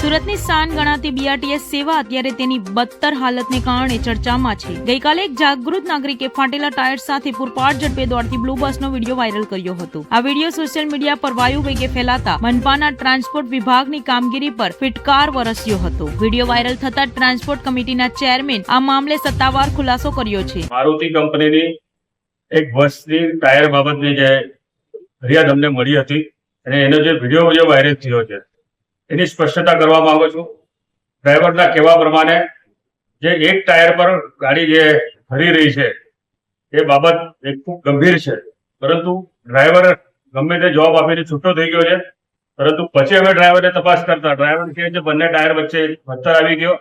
સુરતની શાન ગણાતી બીઆરટીએસ સેવા અત્યારે તેની બદતર હાલતને કારણે ચર્ચામાં છે। ગઈકાલે એક જાગૃત નાગરિકે ફાટેલા ટાયર સાથે પૂરપાટ ઝડપે દોડતી બ્લુ બસનો વિડીયો વાયરલ કર્યો હતો। આ વિડીયો સોશિયલ મીડિયા પર વાયુ વેગે ફેલાતા મનપાના ટ્રાન્સપોર્ટ વિભાગની કામગીરી પર ફિટકાર વરસ્યો હતો। વિડીયો વાયરલ થતા ટ્રાન્સપોર્ટ કમિટીના ચેરમેન આ મામલે સત્તાવાર ખુલાસો કર્યો છે। મારુતિ કંપનીની એક બસની ટાયર બાબતની જે ફરિયાદ અમને મળી હતી અને એનો જે વિડીયો વાયરલ થયો છે એની સ્પષ્ટતા કરવા માંગુ છું। ડ્રાઈવરના કહેવા પ્રમાણે જે એક ટાયર પર ગાડી જે ફરી રહી છે એ બાબત એક ખૂબ ગંભીર છે, પરંતુ ડ્રાઈવર ગમે તે જવાબ આપીને છૂટો થઈ ગયો છે। પરંતુ પછી અમે ડ્રાઈવરને તપાસ કરતા ડ્રાઈવર કહે છે બંને ટાયર વચ્ચે પથ્થર આવી ગયો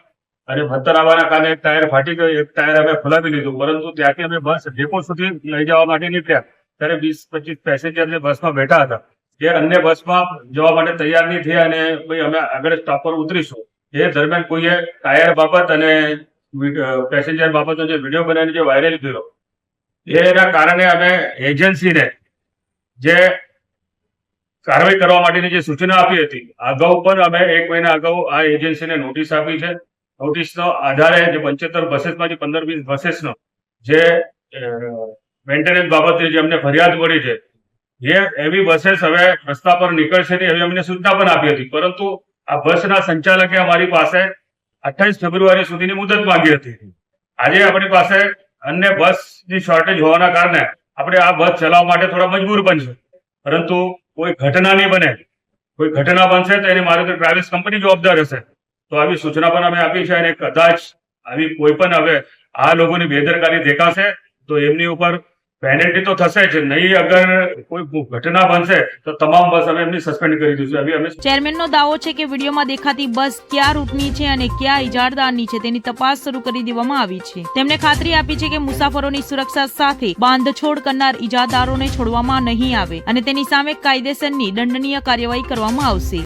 અને પથ્થર આવવાના કારણે એક ટાયર ફાટી ગયો, એક ટાયર અમે ખોલાવી લીધું। પરંતુ ત્યાંથી અમે બસ ડેપો સુધી લઈ જવા માટે નીકળ્યા ત્યારે 20-25 પેસેન્જર બસમાં બેઠા હતા જે અન્ય બસમાં જવા માટે તૈયાર નહીં થયા અને ભાઈ અમે આગળ સ્ટોપ પર ઉતરીશું। એ દરમિયાન કોઈએ ટાયર બાબત અને પેસેન્જર બાબતનો જે વિડીયો બનાવીને જે વાયરલ કર્યો એના કારણે અમે એજન્સીને જે કાર્યવાહી કરવા માટેની જે સૂચના આપી હતી અગાઉ પણ અમે 1 મહિના અગાઉ આ એજન્સીને નોટિસ આપી છે। નોટિસનો આધારે જે 75 બસેસમાંથી 15-20 બસેસનો જે મેન્ટેનન્સ બાબતે જે અમને ફરિયાદ મળી છે એ એવી બसेस હવે રસ્તા પર નીકળશે નહીં એવી અમને સૂચના પણ આપી હતી, પરંતુ આ બસના સંચાલકે અમારી પાસે 28 ફેબ્રુઆરી સુધીની મુદત માંગી હતી। આજે આપણી પાસે અન્ય બસની શોર્ટેજ હોવાના કારણે આપણે આ બસ ચલાવવા માટે થોડા મજબૂર બનશું, પરંતુ કોઈ ઘટના નહીં બને। કોઈ ઘટના બનશે તો એની મારુતિ ટ્રાવેલ્સ કંપની જવાબદાર હશે। તો આવી સૂચના પણ અમે આપી છે અને કદાચ આવી કોઈ પણ હવે આ લોકોની બેદરકારી દેખાશે તો એમની ઉપર પેનલ્ટી તો થશે જ નહીં। અગર કોઈ ઘટના બનશે તો તમામ બસ અમે એમની સસ્પેન્ડ કરી દઈશું। ચેરમેનનો દાવો છે કે વિડીયોમાં દેખાતી બસ કયા રૂટની છે અને કયા ઇજારદારની છે તેની તપાસ શરૂ કરી દેવામાં આવી છે। તેમણે ખાતરી આપી છે કે મુસાફરોની સુરક્ષા સાથે બાંધછોડ કરનાર ઇજારદારોને છોડવામાં નહીં આવે અને તેની સામે કાયદેસરની દંડનીય કાર્યવાહી કરવામાં આવશે।